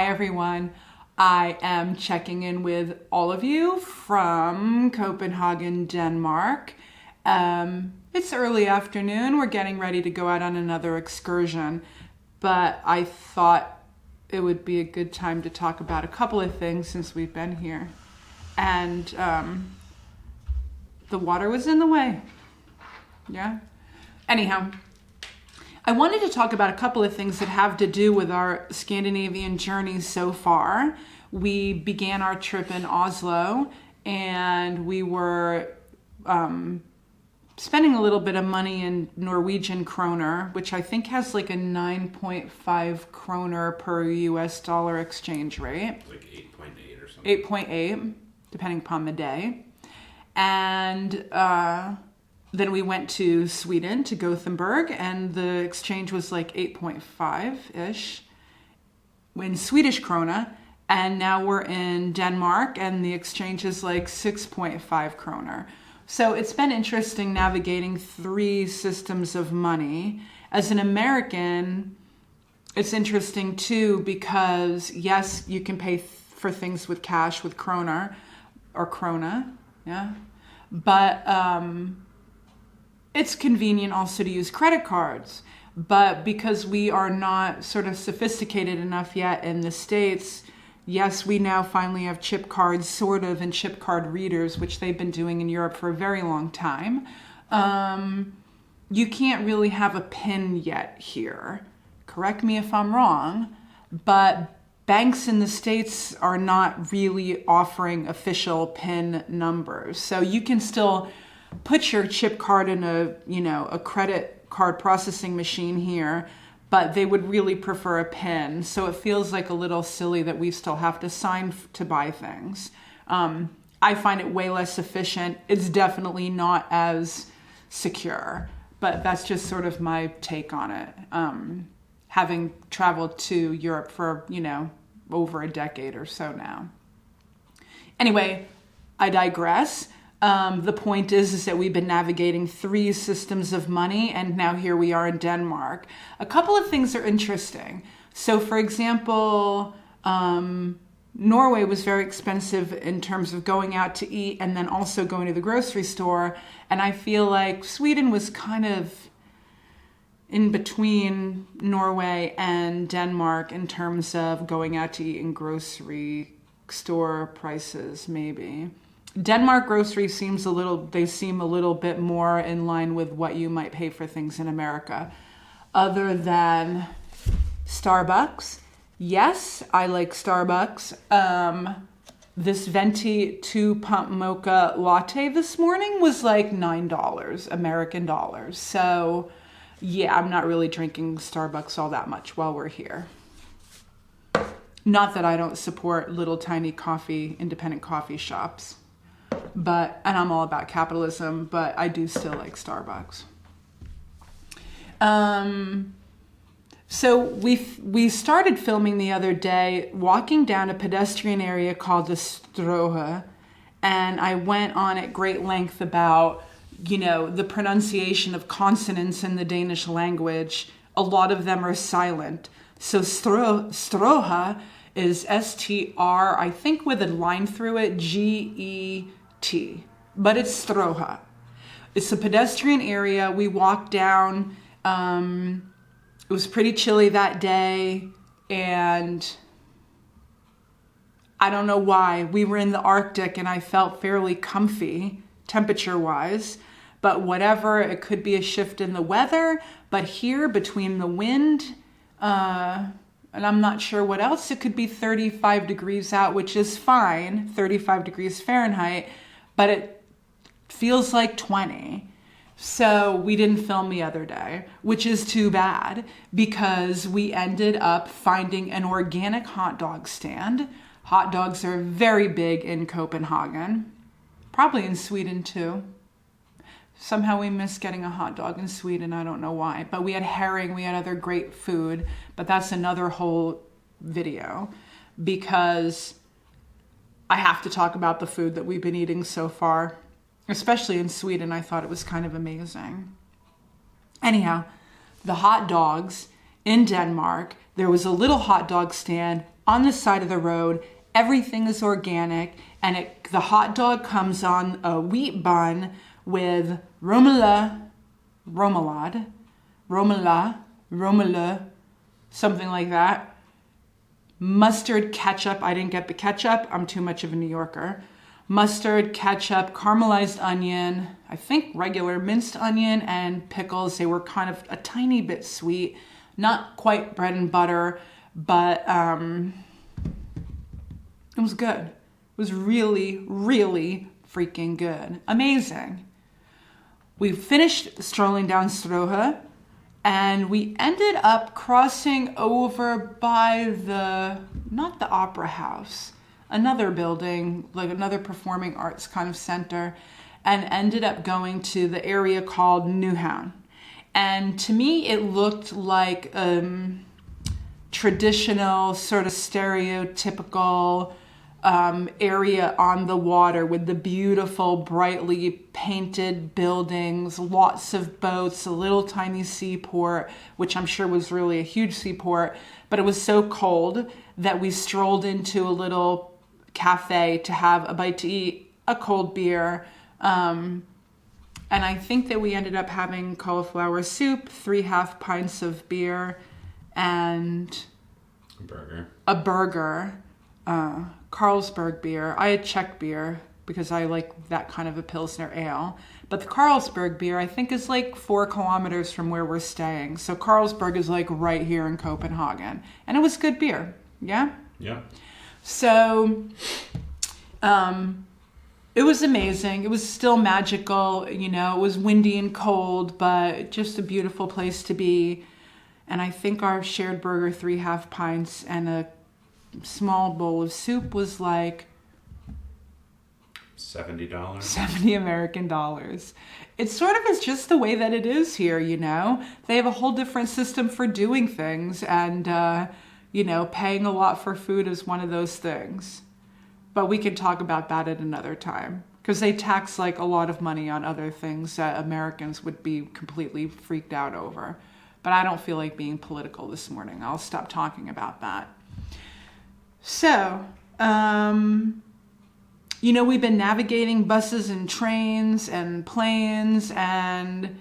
Hi everyone. I am checking in with all of you from Copenhagen, Denmark. It's early afternoon. We're getting ready to go out on another excursion, but I thought it would be a good time to talk about a couple of things since we've been here. And the water was in the way. Yeah. Anyhow, I wanted to talk about a couple of things that have to do with our Scandinavian journey so far. We began our trip in Oslo and we were spending a little bit of money in Norwegian kroner, which I think has like a 9.5 kroner per US dollar exchange rate. Like 8.8 or something. 8.8, depending upon the day. And then we went to Sweden, to Gothenburg, and the exchange was like 8.5-ish in Swedish krona. And now we're in Denmark, and the exchange is like 6.5 kroner. So it's been interesting navigating three systems of money. As an American, it's interesting too, because yes, you can pay for things with cash, with kroner, or krona, yeah. But it's convenient also to use credit cards. But because we are not sort of sophisticated enough yet in the States, yes, we now finally have chip cards, sort of, and chip card readers, which they've been doing in Europe for a very long time. You can't really have a PIN yet here. Correct me if I'm wrong, but banks in the States are not really offering official PIN numbers. So you can still put your chip card in a credit card processing machine here, but they would really prefer a PIN. So it feels like a little silly that we still have to sign to buy things. I find it way less efficient. It's definitely not as secure, but that's just sort of my take on it. Having traveled to Europe for, over a decade or so now. Anyway, I digress. The point is that we've been navigating three systems of money, and now here we are in Denmark. A couple of things are interesting. So, for example, Norway was very expensive in terms of going out to eat and then also going to the grocery store. And I feel like Sweden was kind of in between Norway and Denmark in terms of going out to eat in grocery store prices, maybe. Denmark groceries seem a little bit more in line with what you might pay for things in America. Other than Starbucks. Yes, I like Starbucks. This venti 2-pump mocha latte this morning was like $9 American dollars. So yeah, I'm not really drinking Starbucks all that much while we're here. Not that I don't support little tiny independent coffee shops. And I'm all about capitalism, but I do still like Starbucks. So we started filming the other day, walking down a pedestrian area called the Strøget, and I went on at great length about, the pronunciation of consonants in the Danish language. A lot of them are silent. So Strøget is S-T-R, I think with a line through it, G-E-T, but it's Strøget. It's a pedestrian area. We walked down. It was pretty chilly that day, and I don't know why. We were in the Arctic, and I felt fairly comfy, temperature-wise, but whatever. It could be a shift in the weather, but here, between the wind, and I'm not sure what else, it could be 35 degrees out, which is fine, 35 degrees Fahrenheit, but it feels like 20. So we didn't film the other day, which is too bad, because we ended up finding an organic hot dog stand. Hot dogs are very big in Copenhagen, probably in Sweden too. Somehow we missed getting a hot dog in Sweden. I don't know why. But we had herring. We had other great food. But that's another whole video, because I have to talk about the food that we've been eating so far. Especially in Sweden, I thought it was kind of amazing. Anyhow, the hot dogs in Denmark, there was a little hot dog stand on the side of the road. Everything is organic, and the hot dog comes on a wheat bun with remoulade, something like that. Mustard, ketchup. I didn't get the ketchup. I'm too much of a New Yorker. Mustard, ketchup, caramelized onion, I think regular minced onion, and pickles. They were kind of a tiny bit sweet. Not quite bread and butter, but it was good. It was really, really freaking good. Amazing. We finished strolling down Strøget, and we ended up crossing over by not the Opera House, another building, like another performing arts kind of center, and ended up going to the area called Nyhavn. And to me, it looked like traditional, sort of stereotypical area on the water with the beautiful, brightly painted buildings, lots of boats, a little tiny seaport, which I'm sure was really a huge seaport, but it was so cold that we strolled into a little cafe to have a bite to eat, a cold beer, and I think that we ended up having cauliflower soup, 3 half pints of beer, and a burger. Carlsberg beer. I had Czech beer because I like that kind of a Pilsner ale. But the Carlsberg beer, I think, is like 4 kilometers from where we're staying. So Carlsberg is like right here in Copenhagen. And it was good beer. Yeah? Yeah. So it was amazing. It was still magical. You know, it was windy and cold, but just a beautiful place to be. And I think our shared burger, 3 half pints, and a small bowl of soup was like $70. 70 American dollars. It sort of is just the way that it is here, you know. They have a whole different system for doing things, and you know, paying a lot for food is one of those things. But we can talk about that at another time, because they tax like a lot of money on other things that Americans would be completely freaked out over. But I don't feel like being political this morning. I'll stop talking about that. So, you know, we've been navigating buses and trains and planes, and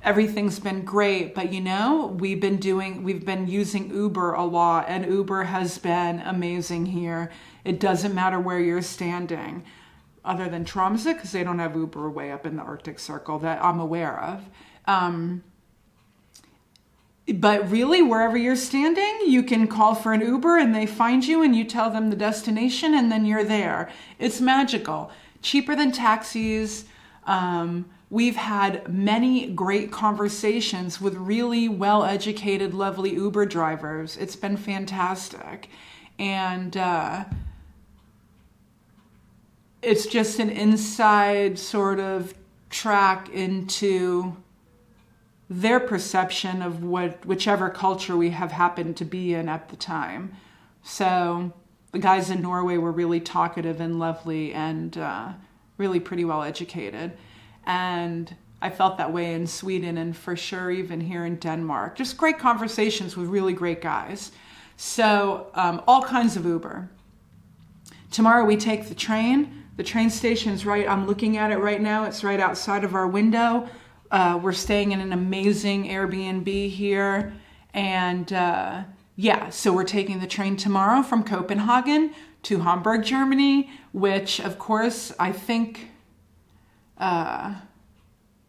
everything's been great. But, you know, we've been using Uber a lot, and Uber has been amazing here. It doesn't matter where you're standing, other than Tromsø, because they don't have Uber way up in the Arctic Circle that I'm aware of. But really, wherever you're standing, you can call for an Uber and they find you and you tell them the destination and then you're there. It's magical. Cheaper than taxis. We've had many great conversations with really well-educated, lovely Uber drivers. It's been fantastic. And it's just an inside sort of track into their perception of whichever culture we have happened to be in at the time. So the guys in Norway were really talkative and lovely and really pretty well educated. And I felt that way in Sweden and for sure even here in Denmark. Just great conversations with really great guys. So all kinds of Uber. Tomorrow we take the train. The train station's right, I'm looking at it right now. It's right outside of our window. We're staying in an amazing Airbnb here. And yeah, so we're taking the train tomorrow from Copenhagen to Hamburg, Germany, which of course I think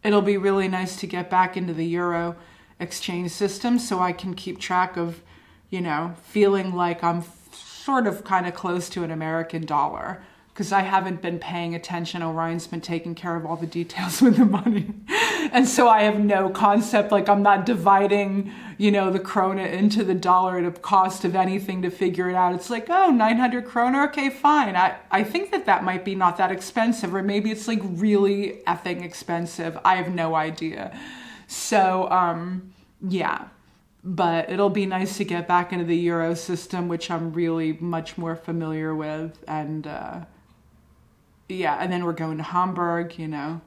it'll be really nice to get back into the Euro exchange system so I can keep track of, you know, feeling like I'm sort of kind of close to an American dollar. Because I haven't been paying attention. Orion's been taking care of all the details with the money. And so I have no concept, like I'm not dividing, you know, the krona into the dollar at a cost of anything to figure it out. It's like, oh, 900 kroner, okay, fine. I think that might be not that expensive, or maybe it's like really effing expensive. I have no idea. So, yeah. But it'll be nice to get back into the Euro system, which I'm really much more familiar with. And, yeah, and then we're going to Hamburg, you know,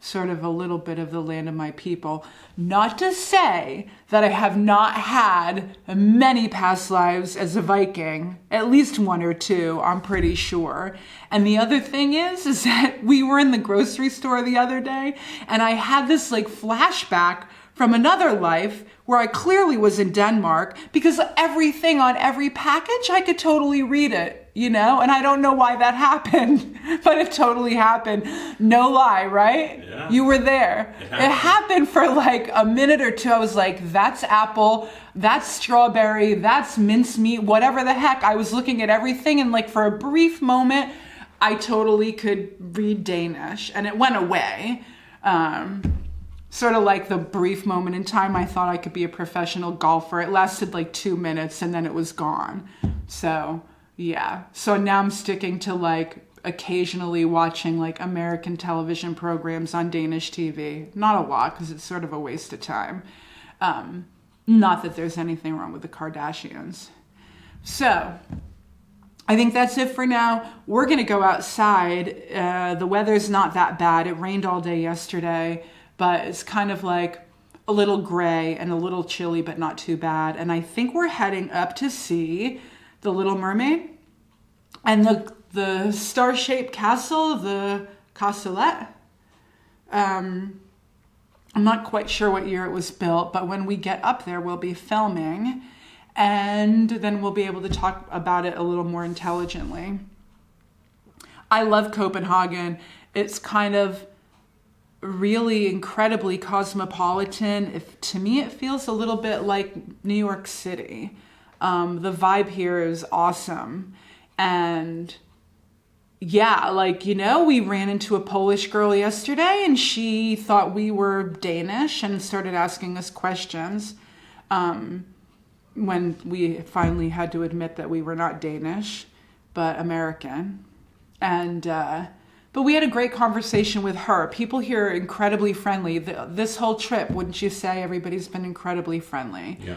sort of a little bit of the land of my people. Not to say that I have not had many past lives as a Viking, at least one or two, I'm pretty sure. And the other thing is that we were in the grocery store the other day, and I had this like flashback from another life where I clearly was in Denmark, because everything on every package, I could totally read it, you know? And I don't know why that happened, but it totally happened. No lie, right? Yeah. You were there. It happened for like a minute or two. I was like, that's apple, that's strawberry, that's mincemeat, whatever the heck. I was looking at everything, and like for a brief moment, I totally could read Danish, and it went away. Sort of like the brief moment in time I thought I could be a professional golfer. It lasted like 2 minutes and then it was gone. So yeah. So now I'm sticking to like occasionally watching like American television programs on Danish TV. Not a lot, because it's sort of a waste of time. Not that there's anything wrong with the Kardashians. So I think that's it for now. We're going to go outside. The weather's not that bad. It rained all day yesterday, but it's kind of like a little gray and a little chilly, but not too bad. And I think we're heading up to see the Little Mermaid and the star-shaped castle, the Castellet. I'm not quite sure what year it was built, but when we get up there, we'll be filming, and then we'll be able to talk about it a little more intelligently. I love Copenhagen. It's kind of really incredibly cosmopolitan. To me, it feels a little bit like New York City. The vibe here is awesome. And yeah, like, you know, we ran into a Polish girl yesterday and she thought we were Danish and started asking us questions when we finally had to admit that we were not Danish, but American. And but we had a great conversation with her. People here are incredibly friendly. This whole trip, wouldn't you say, everybody's been incredibly friendly? Yeah.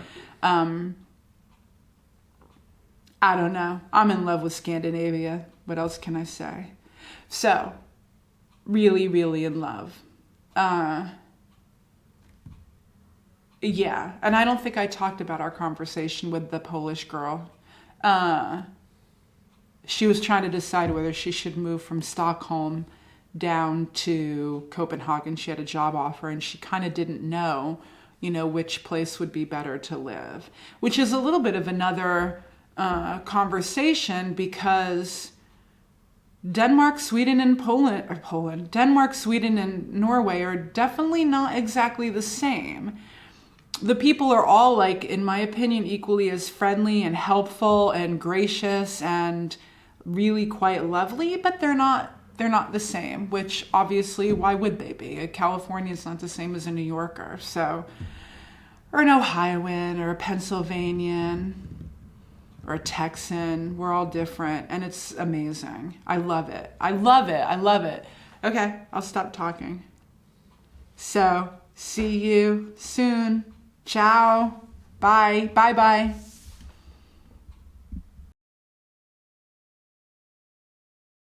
I don't know. I'm in love with Scandinavia. What else can I say? So, really, really in love. Yeah. And I don't think I talked about our conversation with the Polish girl. She was trying to decide whether she should move from Stockholm down to Copenhagen. She had a job offer and she kind of didn't know, you know, which place would be better to live, which is a little bit of another conversation, because Denmark, Sweden, and Denmark, Sweden, and Norway are definitely not exactly the same. The people are all, like, in my opinion, equally as friendly and helpful and gracious and really quite lovely, but they're not the same, which obviously, why would they be? California is not the same as a New Yorker, so, or an Ohioan or a Pennsylvanian or a Texan. We're all different, and it's amazing. I love it. I love it. I love it. Okay, I'll stop talking. So, see you soon. Ciao. Bye. Bye-bye.